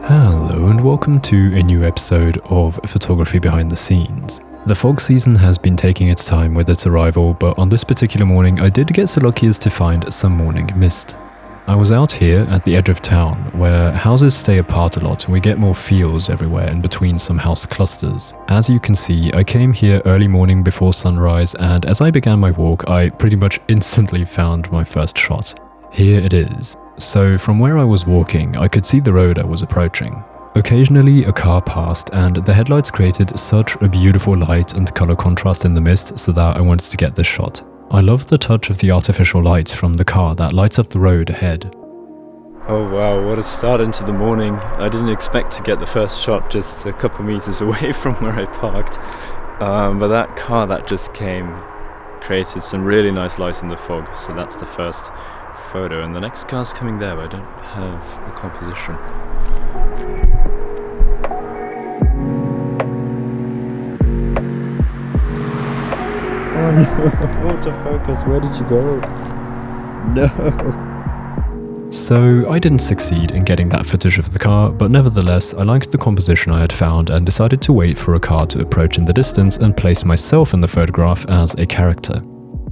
Hello and welcome to a new episode of Photography Behind the Scenes. The fog season has been taking its time with its arrival, but on this particular morning I did get so lucky as to find some morning mist. I was out here at the edge of town, where houses stay apart a lot and we get more fields everywhere in between some house clusters. As you can see, I came here early morning before sunrise, and as I began my walk I pretty much instantly found my first shot. Here it is. So from where I was walking, I could see the road I was approaching. Occasionally a car passed, and the headlights created such a beautiful light and color contrast in the mist so that I wanted to get this shot. I love the touch of the artificial light from the car that lights up the road ahead. Oh wow, what a start into the morning. I didn't expect to get the first shot just a couple meters away from where I parked. But that car that just came created some really nice light in the fog, so that's the first photo, and the next car's coming there, but I don't have the composition. Oh no, autofocus, where did you go? No. So I didn't succeed in getting that footage of the car, but nevertheless I liked the composition I had found and decided to wait for a car to approach in the distance and place myself in the photograph as a character.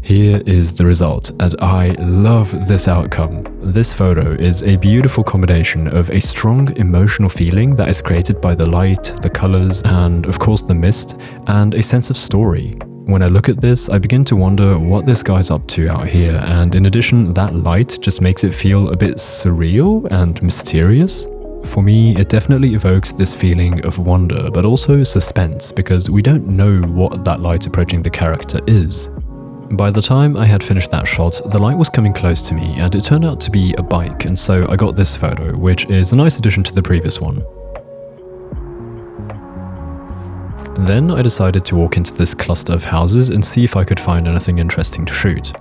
Here is the result, and I love this outcome. This photo is a beautiful combination of a strong emotional feeling that is created by the light, the colors, and of course the mist, and a sense of story. When I look at this, I begin to wonder what this guy's up to out here, and in addition, that light just makes it feel a bit surreal and mysterious. For me, it definitely evokes this feeling of wonder, but also suspense, because we don't know what that light approaching the character is. By the time I had finished that shot, the light was coming close to me, and it turned out to be a bike, and so I got this photo, which is a nice addition to the previous one. Then I decided to walk into this cluster of houses and see if I could find anything interesting to shoot.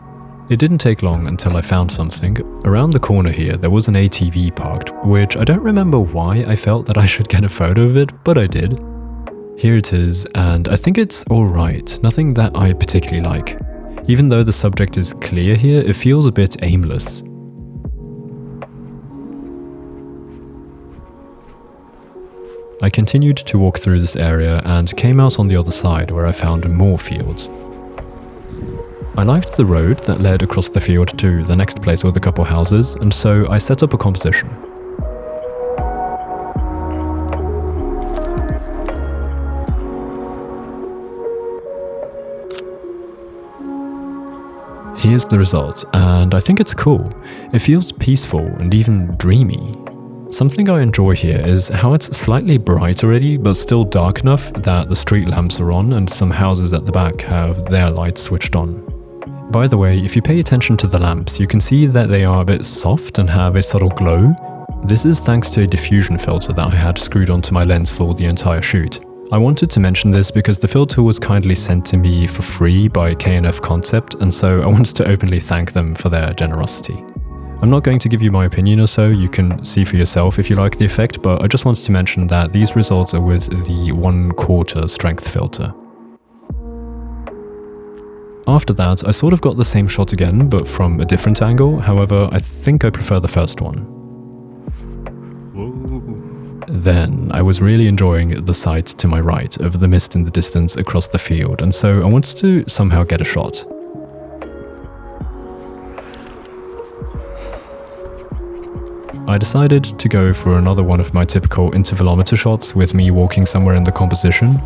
It didn't take long until I found something. Around the corner here there was an ATV parked, which I don't remember why I felt that I should get a photo of it, but I did. Here it is, and I think it's alright, nothing that I particularly like. Even though the subject is clear here, it feels a bit aimless. I continued to walk through this area and came out on the other side where I found more fields. I liked the road that led across the field to the next place with a couple houses, and so I set up a composition. Here's the result, and I think it's cool. It feels peaceful and even dreamy. Something I enjoy here is how it's slightly bright already, but still dark enough that the street lamps are on and some houses at the back have their lights switched on. By the way, if you pay attention to the lamps, you can see that they are a bit soft and have a subtle glow. This is thanks to a diffusion filter that I had screwed onto my lens for the entire shoot. I wanted to mention this because the filter was kindly sent to me for free by K&F Concept, and so I wanted to openly thank them for their generosity. I'm not going to give you my opinion or so, you can see for yourself if you like the effect, but I just wanted to mention that these results are with the 1/4 strength filter. After that, I sort of got the same shot again, but from a different angle, however, I think I prefer the first one. Then, I was really enjoying the sight to my right of the mist in the distance across the field, and so I wanted to somehow get a shot. I decided to go for another one of my typical intervalometer shots with me walking somewhere in the composition.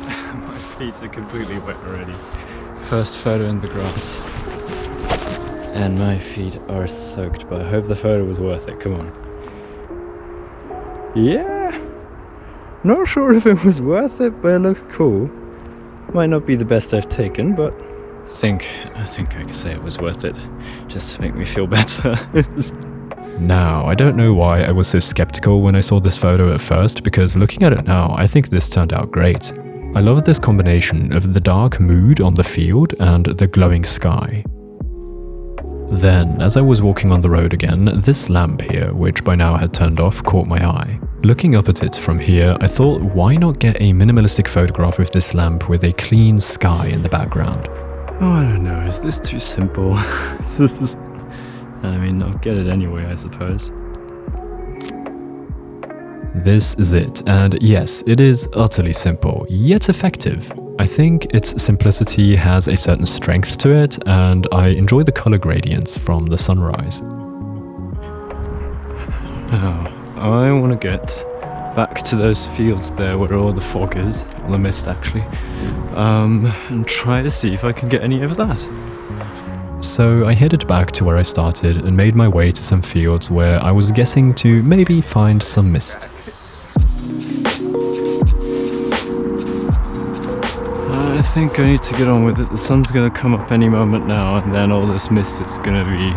My feet are completely wet already. First photo in the grass. And my feet are soaked, but I hope the photo was worth it, come on. Yeah, not sure if it was worth it, but it looked cool. Might not be the best I've taken, but I think I can say it was worth it, just to make me feel better. Now, I don't know why I was so skeptical when I saw this photo at first, because looking at it now, I think this turned out great. I love this combination of the dark mood on the field and the glowing sky. Then, as I was walking on the road again, this lamp here, which by now had turned off, caught my eye. Looking up at it from here, I thought, why not get a minimalistic photograph of this lamp with a clean sky in the background? Oh, I don't know, is this too simple? I mean, I'll get it anyway, I suppose. This is it, and yes, it is utterly simple, yet effective. I think its simplicity has a certain strength to it, and I enjoy the color gradients from the sunrise. Now, I want to get back to those fields there where all the fog is, or the mist actually, and try to see if I can get any of that. So I headed back to where I started and made my way to some fields where I was guessing to maybe find some mist. I think I need to get on with it. The sun's going to come up any moment now, and then all this mist is going to be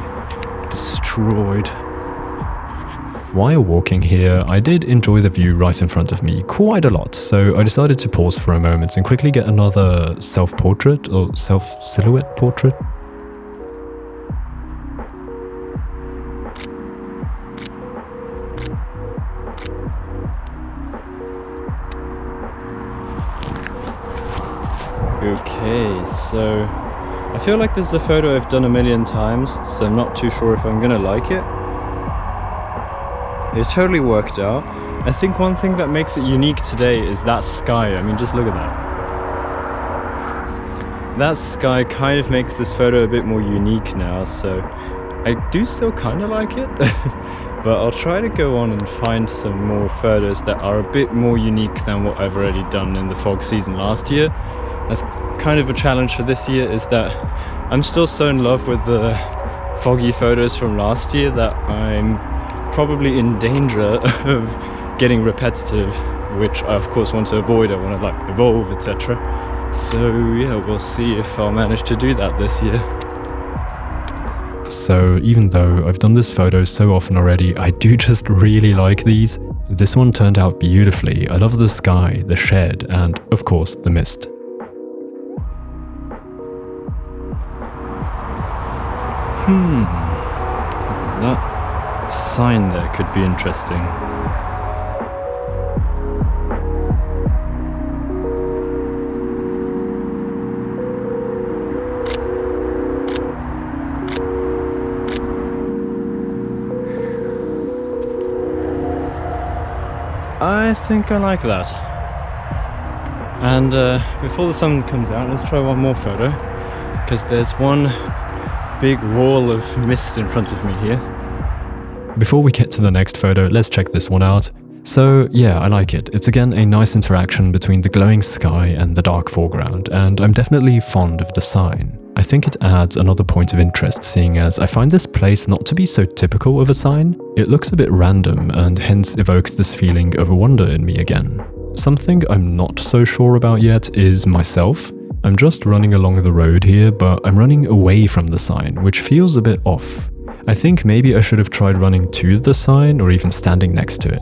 destroyed. While walking here, I did enjoy the view right in front of me quite a lot, so I decided to pause for a moment and quickly get another self-portrait or self-silhouette portrait. Okay, so I feel like this is a photo I've done a million times, so I'm not too sure if I'm gonna like it. It totally worked out. I think one thing that makes it unique today is that sky. I mean, just look at that. That sky kind of makes this photo a bit more unique now, so I do still kind of like it. But I'll try to go on and find some more photos that are a bit more unique than what I've already done in the fog season last year. That's kind of a challenge for this year, is that I'm still so in love with the foggy photos from last year that I'm probably in danger of getting repetitive, which I of course want to avoid. I want to like evolve, etc. So yeah, we'll see if I'll manage to do that this year. So even though I've done this photo so often already, I do just really like these. This one turned out beautifully. I love the sky, the shed, and of course the mist. That sign there could be interesting. I think I like that. And before the sun comes out, let's try one more photo, because there's one big wall of mist in front of me here. Before we get to the next photo, let's check this one out. So yeah, I like it. It's again a nice interaction between the glowing sky and the dark foreground, and I'm definitely fond of the sign. I think it adds another point of interest, seeing as I find this place not to be so typical of a sign. It looks a bit random and hence evokes this feeling of wonder in me again. Something I'm not so sure about yet is myself. I'm just running along the road here, but I'm running away from the sign, which feels a bit off. I think maybe I should have tried running to the sign or even standing next to it.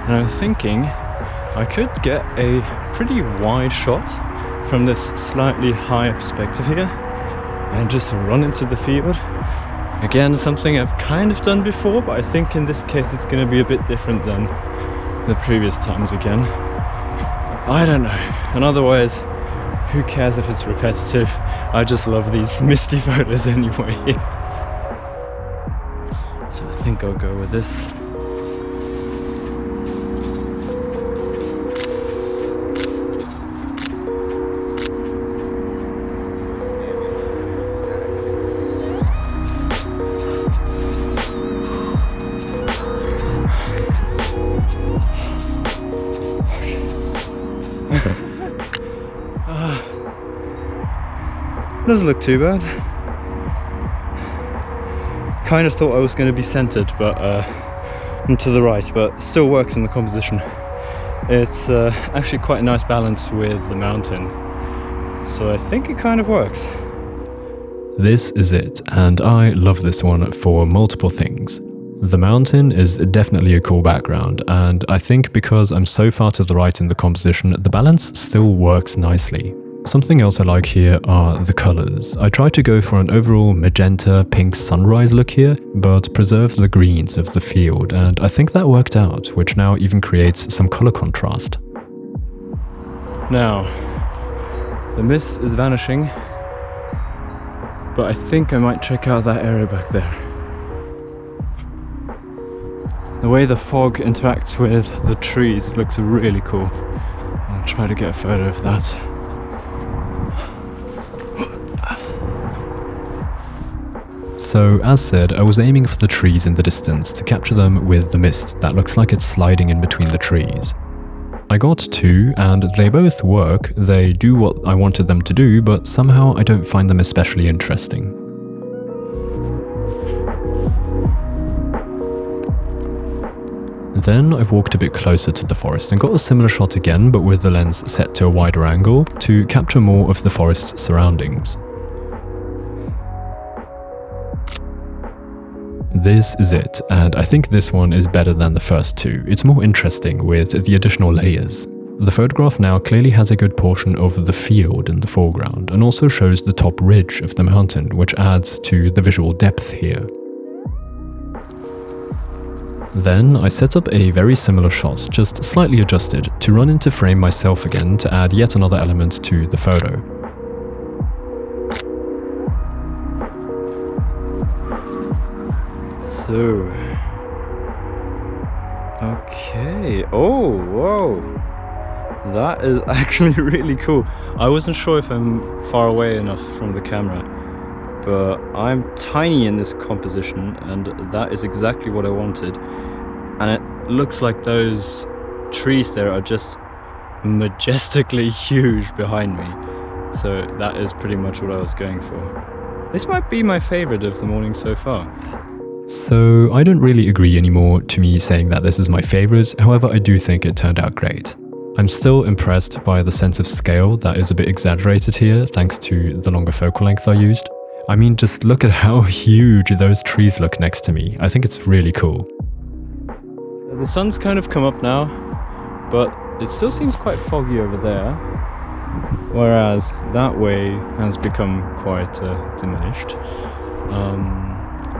And I'm thinking I could get a pretty wide shot from this slightly higher perspective here and just run into the field. Again, something I've kind of done before, but I think in this case it's going to be a bit different than the previous times again. I don't know. And otherwise, who cares if it's repetitive? I just love these misty photos anyway. So I think I'll go with this. Doesn't look too bad. Kind of thought I was going to be centered, but to the right, but still works in the composition. It's actually quite a nice balance with the mountain, so I think it kind of works. This is it, and I love this one for multiple things. The mountain is definitely a cool background, and I think because I'm so far to the right in the composition, the balance still works nicely. Something else I like here are the colors. I tried to go for an overall magenta pink sunrise look here, but preserve the greens of the field, and I think that worked out, which now even creates some color contrast. Now, The mist is vanishing, but I think I might check out that area back there. The way the fog interacts with the trees looks really cool. I'll try to get a photo of that. So, as said, I was aiming for the trees in the distance to capture them with the mist that looks like it's sliding in between the trees. I got 2, and they both work. They do what I wanted them to do, but somehow I don't find them especially interesting. Then I walked a bit closer to the forest and got a similar shot again, but with the lens set to a wider angle to capture more of the forest's surroundings. This is it, and I think this one is better than the first 2. It's more interesting with the additional layers. The photograph now clearly has a good portion of the field in the foreground and also shows the top ridge of the mountain, which adds to the visual depth here. Then I set up a very similar shot, just slightly adjusted, to run into frame myself again to add yet another element to the photo. So, okay, oh, whoa, that is actually really cool. I wasn't sure if I'm far away enough from the camera, but I'm tiny in this composition, and that is exactly what I wanted. And it looks like those trees there are just majestically huge behind me, so that is pretty much what I was going for. This might be my favorite of the morning so far. So I don't really agree anymore to me saying that this is my favorite, however I do think it turned out great. I'm still impressed by the sense of scale that is a bit exaggerated here thanks to the longer focal length I used. I mean, just look at how huge those trees look next to me. I think it's really cool. The sun's kind of come up now, but it still seems quite foggy over there, whereas that way has become quite diminished.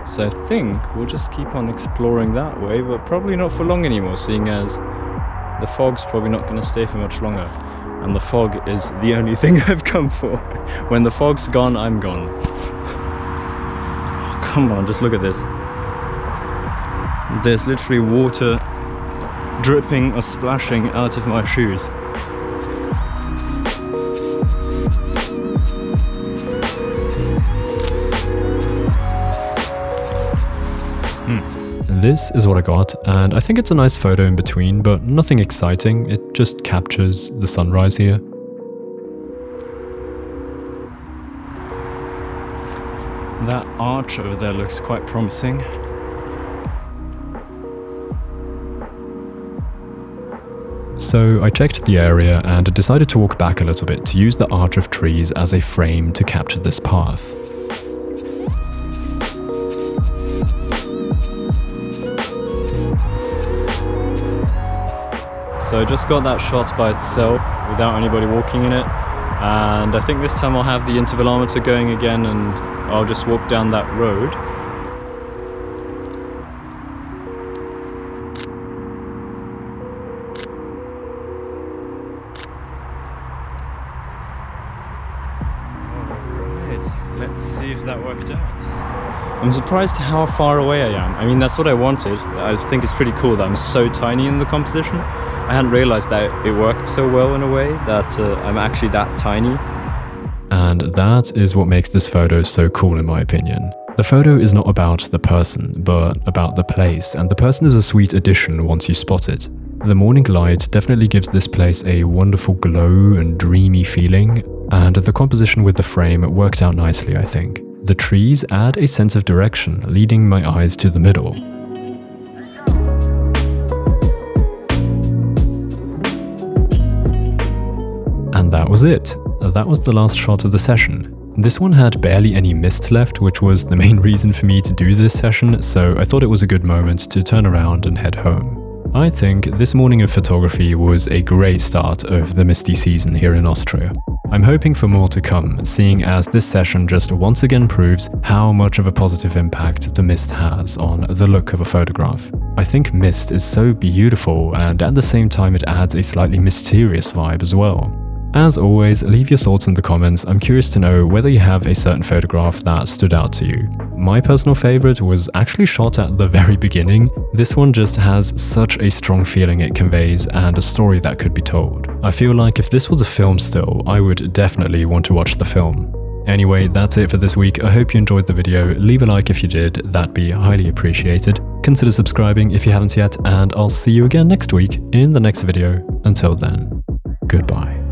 So I think we'll just keep on exploring that way, but probably not for long anymore, seeing as the fog's probably not going to stay for much longer. And the fog is the only thing I've come for. When the fog's gone, I'm gone. Oh, come on, just look at this. There's literally water dripping or splashing out of my shoes. This is what I got, and I think it's a nice photo in between, but nothing exciting. It just captures the sunrise here. That arch over there looks quite promising. So I checked the area and decided to walk back a little bit to use the arch of trees as a frame to capture this path. So I just got that shot by itself without anybody walking in it, and I think this time I'll have the intervalometer going again and I'll just walk down that road. Alright, let's see if that worked out. I'm surprised how far away I am. I mean, that's what I wanted. I think it's pretty cool that I'm so tiny in the composition. I hadn't realized that it worked so well in a way that I'm actually that tiny. And that is what makes this photo so cool in my opinion. The photo is not about the person, but about the place, and the person is a sweet addition once you spot it. The morning light definitely gives this place a wonderful glow and dreamy feeling, and the composition with the frame worked out nicely, I think. The trees add a sense of direction, leading my eyes to the middle. And that was it. That was the last shot of the session. This one had barely any mist left, which was the main reason for me to do this session, so I thought it was a good moment to turn around and head home. I think this morning of photography was a great start of the misty season here in Austria. I'm hoping for more to come, seeing as this session just once again proves how much of a positive impact the mist has on the look of a photograph. I think mist is so beautiful, and at the same time it adds a slightly mysterious vibe as well. As always, leave your thoughts in the comments. I'm curious to know whether you have a certain photograph that stood out to you. My personal favorite was actually shot at the very beginning. This one just has such a strong feeling it conveys and a story that could be told. I feel like if this was a film still, I would definitely want to watch the film. Anyway, that's it for this week. I hope you enjoyed the video. Leave a like if you did, that'd be highly appreciated. Consider subscribing if you haven't yet, and I'll see you again next week in the next video. Until then, goodbye.